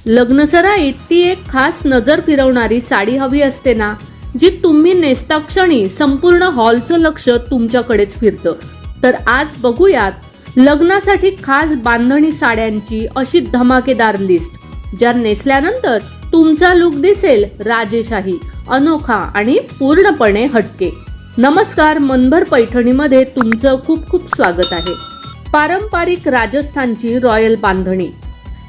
लग्नसराईत ती एक खास नजर फिरवणारी साडी हवी असते ना, जी तुम्ही नेसता क्षणी संपूर्ण हॉलचं लक्ष तुमच्याकडेच फिरतं. तर आज बघूयात लग्नासाठी खास बांधणी साड्यांची अशी धमाकेदार लिस्ट, ज्या नेसल्यानंतर तुमचा लुक दिसेल राजेशाही, अनोखा आणि पूर्णपणे हटके. नमस्कार, मनभर पैठणीमध्ये तुमचं खूप खूप स्वागत आहे. पारंपरिक राजस्थानची रॉयल बांधणी,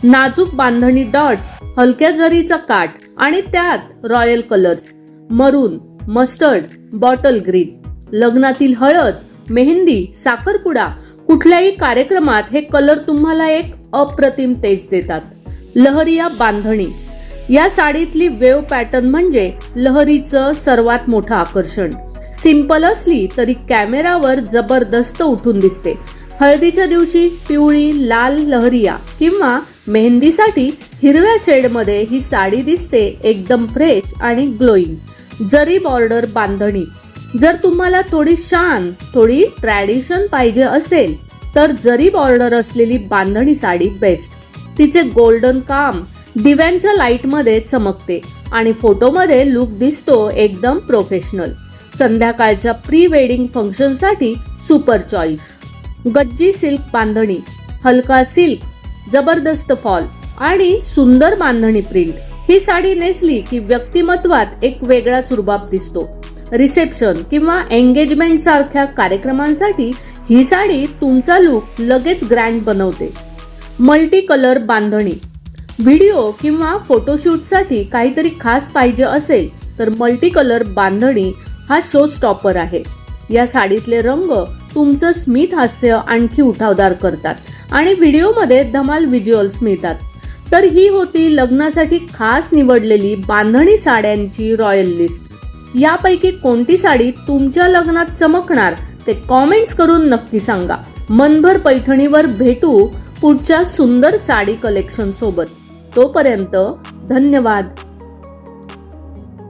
नाजूक बांधणी डॉट्स, हलक्या जरीचा काठ आणि त्यात रॉयल कलर्स, मरून, मस्टर्ड, बॉटल ग्रीन. लग्नातील हळद, मेहंदी, साखरपुडा, कुठल्याही कार्यक्रमात हे कलर तुम्हाला एक अप्रतिम तेज देतात. लहरिया बांधणी, या साडीतली वेव पॅटर्न म्हणजे लहरीचं सर्वात मोठं आकर्षण. सिंपल असली तरी कॅमेरावर जबरदस्त उठून दिसते. हळदीच्या दिवशी पिवळी, लाल लहरिया किंवा मेहंदीसाठी हिरव्या शेडमध्ये ही साडी दिसते एकदम फ्रेश आणि ग्लोईंग. जरी बॉर्डर बांधणी, जर तुम्हाला थोडी शान, थोडी ट्रॅडिशन पाहिजे असेल तर जरी बॉर्डर असलेली बांधणी साडी बेस्ट. तिचे गोल्डन काम दिव्यांच्या लाईटमध्ये चमकते आणि फोटोमध्ये लुक दिसतो एकदम प्रोफेशनल. संध्याकाळच्या प्री वेडिंग फंक्शनसाठी सुपर चॉईस. गज्जी सिल्क बांधणी, हलका सिल्क, जबरदस्त फॉल आणि सुंदर बांधणी प्रिंट. ही साडी नेसली की व्यक्तिमत्वात एक वेगळाच रुबाब दिसतो. रिसेप्शन किंवा एंगेजमेंट सारख्या कार्यक्रमांसाठी ही साडी तुमचा लुक लगेच ग्रँड बनवते. मल्टी कलर बांधणी, व्हिडिओ किंवा फोटोशूटसाठी काहीतरी खास पाहिजे असेल तर मल्टी कलर बांधणी हा शो स्टॉपर आहे. या साडीतले रंग तुमचं स्मित हास्य आणखी उठावदार करतात आणि व्हिडिओमध्ये धमाल व्हिज्युअल्स मिळतात. तर ही होती लग्नासाठी खास निवडलेली बांधणी साड्यांची रॉयल लिस्ट. यापैकी कोणती साडी तुमच्या लग्नात चमकणार ते कॉमेंट्स करून नक्की सांगा. मनभर पैठणीवर भेटू पुढच्या सुंदर साडी कलेक्शन सोबत. तोपर्यंत धन्यवाद.